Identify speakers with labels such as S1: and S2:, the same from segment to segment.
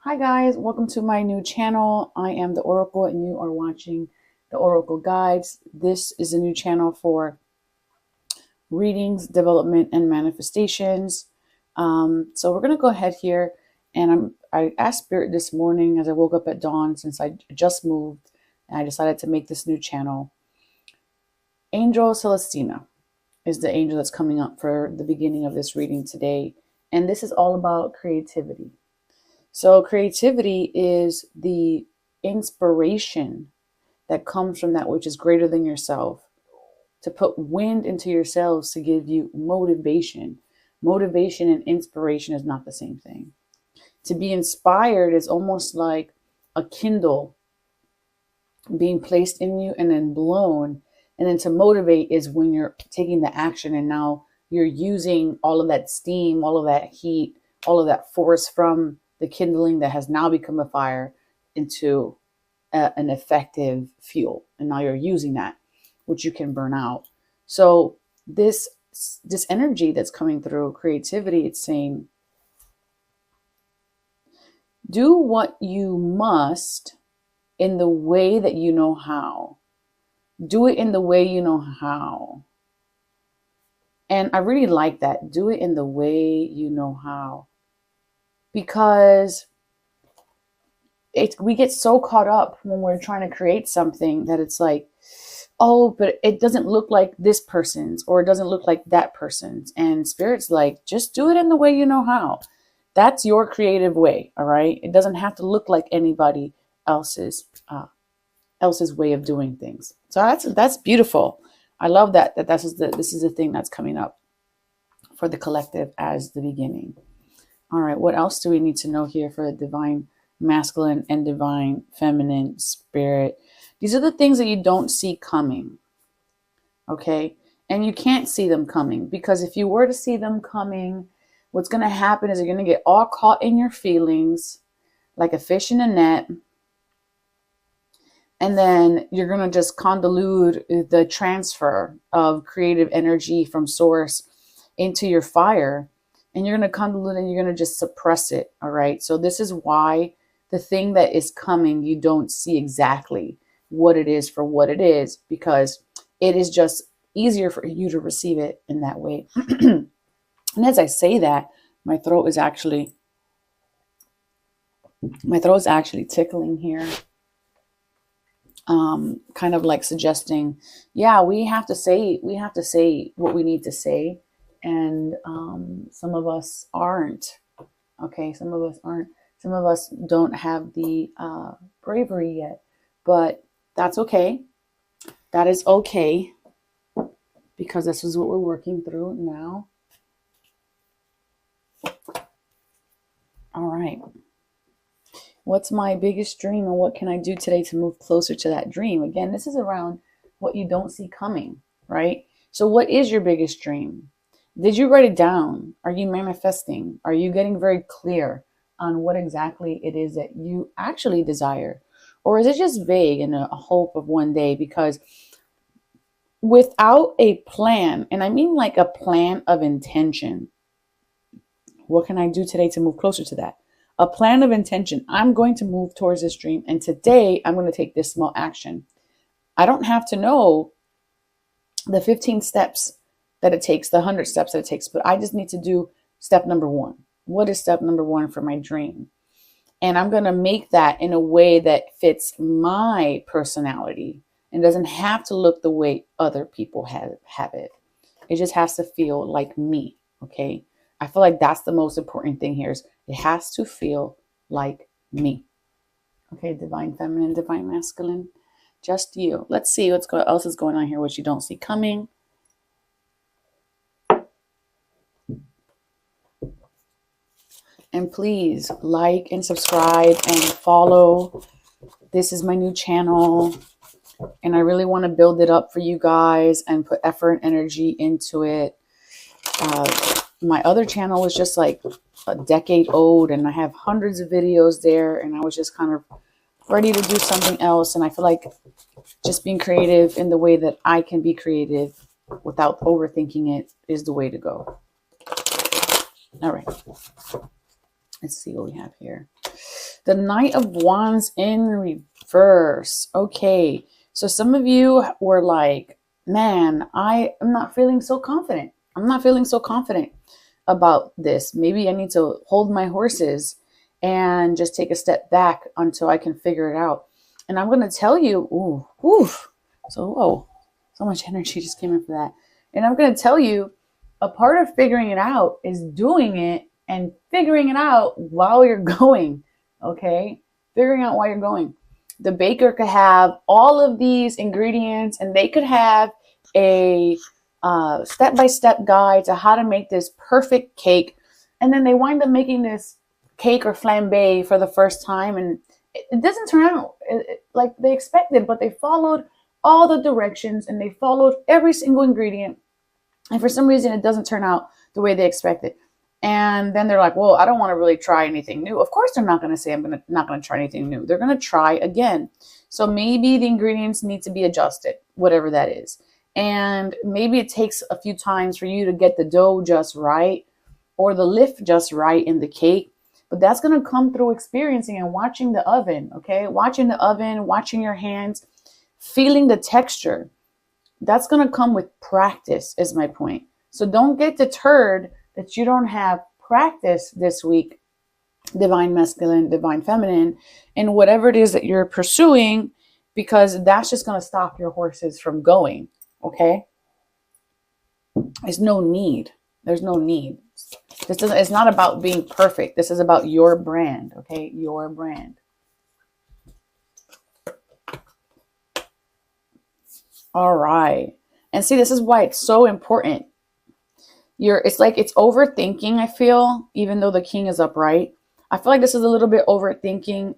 S1: Hi guys, welcome to my new channel. I am the Oracle and you are watching the Oracle Guides. This is a new channel for readings, development, and manifestations. So we're going to go ahead here and I asked Spirit this morning as I woke up at dawn, since I just moved and I decided to make this new channel. Angel Celestina is the angel that's coming up for the beginning of this reading today. And this is all about creativity. So creativity is the inspiration that comes from that which is greater than yourself, to put wind into yourselves to give you motivation. Motivation and inspiration is not the same thing. To be inspired is almost like a Kindle being placed in you and then blown. And then to motivate is when you're taking the action and now you're using all of that steam, all of that heat, all of that force from the kindling that has now become a fire into an effective fuel. And now you're using that, which you can burn out. So this energy that's coming through creativity, it's saying, do what you must in the way that you know how. Do it in the way you know how. And I really like that. Do it in the way you know how. Because we get so caught up when we're trying to create something that it's like, oh, but it doesn't look like this person's, or it doesn't look like that person's. And Spirit's like, just do it in the way you know how. That's your creative way, all right? It doesn't have to look like anybody else's way of doing things. So that's beautiful. I love that this is the thing that's coming up for the collective as the beginning. All right, what else do we need to know here for the divine masculine and divine feminine spirit? These are the things that you don't see coming, okay? And you can't see them coming, because if you were to see them coming, what's going to happen is you're going to get all caught in your feelings like a fish in a net. And then you're going to just convolute the transfer of creative energy from source into your fire. And you're going to convolute and you're going to just suppress it. All right. So this is why the thing that is coming, you don't see exactly what it is for what it is, because it is just easier for you to receive it in that way. And as I say that, my throat is actually tickling here. Kind of like suggesting, yeah, we have to say what we need to say. And some of us aren't. Okay, some of us aren't. Some of us don't have the bravery yet, but that's okay. That is okay, because this is what we're working through now. All right. What's my biggest dream, and what can I do today to move closer to that dream? Again, this is around what you don't see coming, right? So what is your biggest dream? Did you write it down? Are you manifesting? Are you getting very clear on what exactly it is that you actually desire? Or is it just vague and a hope of one day? Because without a plan, and I mean like a plan of intention, what can I do today to move closer to that? A plan of intention. I'm going to move towards this dream, and today I'm going to take this small action. I don't have to know the 15 steps that it takes, the 100 steps that it takes, but I just need to do step number 1. What is step number 1 for my dream? And I'm going to make that in a way that fits my personality and doesn't have to look the way other people have it. It just has to feel like me, okay? I feel like that's the most important thing here, is it has to feel like me. Okay, divine feminine, divine masculine, just you. Let's see what else is going on here, what you don't see coming. And please like and subscribe and follow. This is my new channel, and I really want to build it up for you guys and put effort and energy into it. My other channel was just like a decade old, and I have hundreds of videos there, and I was just kind of ready to do something else. And I feel like just being creative in the way that I can be creative without overthinking it is the way to go. All right. Let's see what we have here. The Knight of Wands in reverse. Okay. So some of you were like, man, I am not feeling so confident. I'm not feeling so confident about this. Maybe I need to hold my horses and just take a step back until I can figure it out. And I'm going to tell you, whoa, so much energy just came in for that. And I'm going to tell you, a part of figuring it out is doing it and figuring it out while you're going. Okay? Figuring out while you're going. The baker could have all of these ingredients and they could have a step-by-step guide to how to make this perfect cake. And then they wind up making this cake or flambe for the first time. And it doesn't turn out like they expected, but they followed all the directions and they followed every single ingredient. And for some reason, it doesn't turn out the way they expected. And then they're like, well, I don't want to really try anything new. Of course, they're not going to say, not going to try anything new. They're going to try again. So maybe the ingredients need to be adjusted, whatever that is. And maybe it takes a few times for you to get the dough just right or the lift just right in the cake. But that's going to come through experiencing and watching the oven, okay? Watching the oven, watching your hands, feeling the texture. That's going to come with practice, is my point. So don't get deterred that you don't have practice this week, divine masculine, divine feminine, and whatever it is that you're pursuing, because that's just going to stop your horses from going, okay? There's no need. There's no need. It's not about being perfect. This is about your brand, okay? Your brand. All right. And see, this is why it's so important. It's like it's overthinking, I feel, even though the king is upright. I feel like this is a little bit overthinking.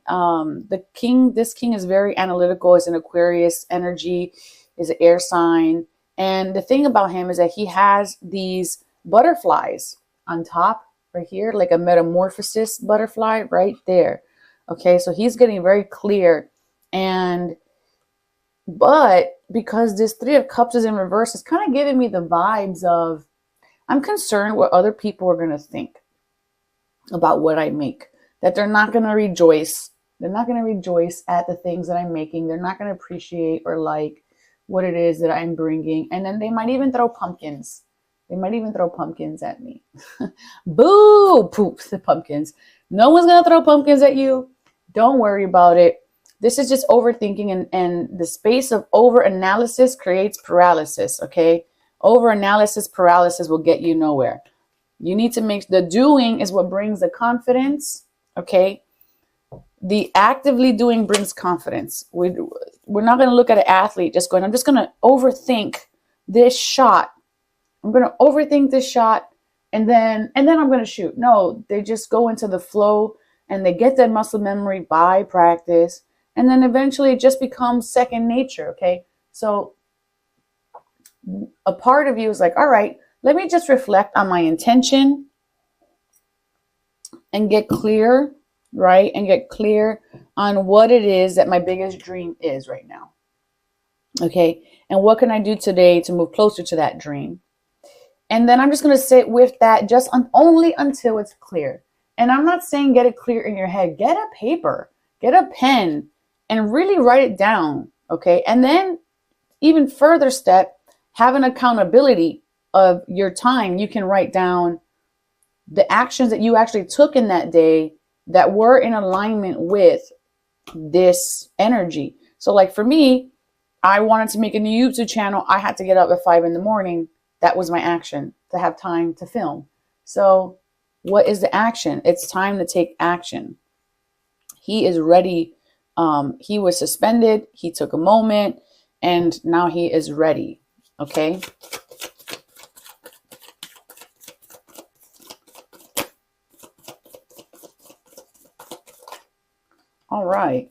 S1: This king is very analytical. It's an Aquarius energy, is an air sign. And the thing about him is that he has these butterflies on top right here, like a metamorphosis butterfly right there. Okay, so he's getting very clear. But because this Three of Cups is in reverse, it's kind of giving me the vibes of, I'm concerned what other people are going to think about what I make. That they're not going to rejoice. They're not going to rejoice at the things that I'm making. They're not going to appreciate or like what it is that I'm bringing. And then they might even throw pumpkins. They might even throw pumpkins at me. Boo! Poops, the pumpkins. No one's going to throw pumpkins at you. Don't worry about it. This is just overthinking, and the space of over-analysis creates paralysis, okay? Over-analysis, paralysis will get you nowhere. You need to make, the doing is what brings the confidence, okay? The actively doing brings confidence. We're not going to look at an athlete just going, I'm just going to overthink this shot. I'm going to overthink this shot, and then I'm going to shoot. No, they just go into the flow, and they get that muscle memory by practice. And then eventually it just becomes second nature, okay? So a part of you is like, all right, let me just reflect on my intention and get clear, right? And get clear on what it is that my biggest dream is right now, okay? And what can I do today to move closer to that dream? And then I'm just going to sit with that just only until it's clear. And I'm not saying get it clear in your head. Get a paper, get a pen, and really write it down, okay? And then even further step, have an accountability of your time. You can write down the actions that you actually took in that day that were in alignment with this energy. So like for me, I wanted to make a new YouTube channel. I had to get up at 5 in the morning. That was my action, to have time to film. So what is the action? It's time to take action. He is ready. He was suspended. He took a moment, and now he is ready. Okay. All right.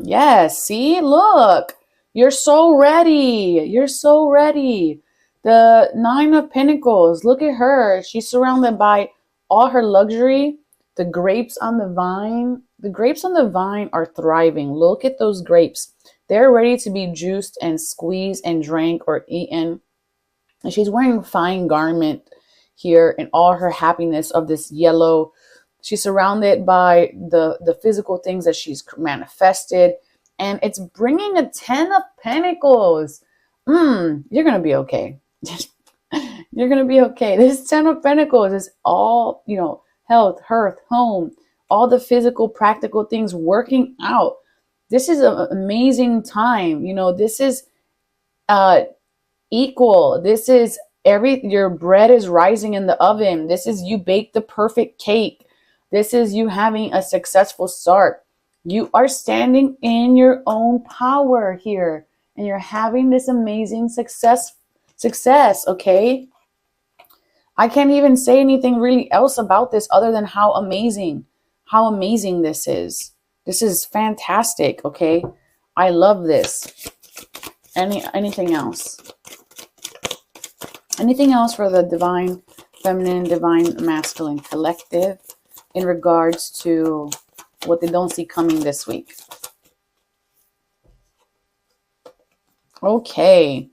S1: Yes. See, look, you're so ready. You're so ready. The Nine of Pentacles. Look at her. She's surrounded by all her luxury. The grapes on the vine. The grapes on the vine are thriving. Look at those grapes. They're ready to be juiced and squeezed and drank or eaten. And she's wearing a fine garment here in all her happiness of this yellow She's surrounded by the physical things that she's manifested, and it's bringing a 10 of Pentacles. You're gonna be okay. You're gonna be okay. This 10 of Pentacles is all, you know, health, hearth, home, all the physical, practical things working out. This is an amazing time. You know, this is equal. This is your bread is rising in the oven. This is you baked the perfect cake. This is you having a successful start. You are standing in your own power here, and you're having this amazing success, okay? I can't even say anything really else about this other than how amazing this is. This is fantastic, okay? I love this. Anything else? Anything else for the divine feminine, divine masculine collective in regards to what they don't see coming this week? Okay.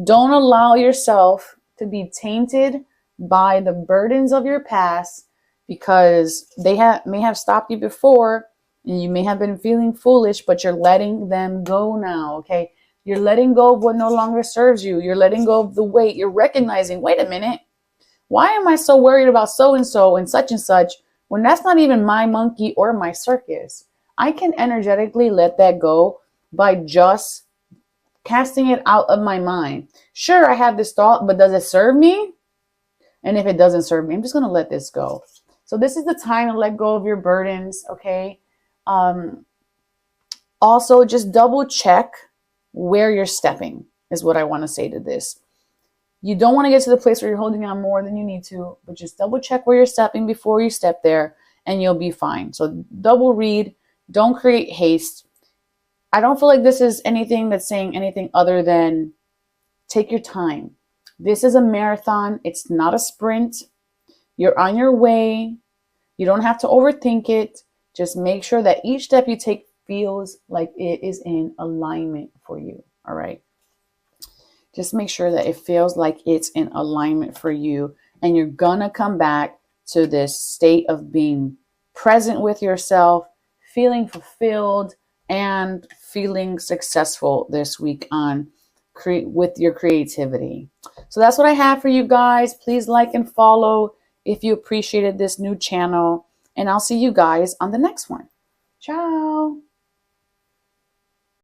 S1: Don't allow yourself to be tainted by the burdens of your past, because they may have stopped you before, and you may have been feeling foolish, but you're letting them go now, okay? You're letting go of what no longer serves you. You're letting go of the weight. You're recognizing, wait a minute, why am I so worried about so-and-so and such when that's not even my monkey or my circus? I can energetically let that go by just casting it out of my mind. Sure, I have this thought, but does it serve me? And if it doesn't serve me, I'm just going to let this go. So this is the time to let go of your burdens, okay? Also, just double check where you're stepping is what I want to say to this. You don't want to get to the place where you're holding on more than you need to, but just double check where you're stepping before you step there, and you'll be fine. So double read, don't create haste. I don't feel like this is anything that's saying anything other than take your time. This is a marathon. It's not a sprint. You're on your way. You don't have to overthink it. Just make sure that each step you take feels like it is in alignment for you. All right. Just make sure that it feels like it's in alignment for you. And you're going to come back to this state of being present with yourself, feeling fulfilled, and feeling successful this week on with your creativity. So that's what I have for you guys. Please like and follow if you appreciated this new channel, and I'll see you guys on the next one. Ciao.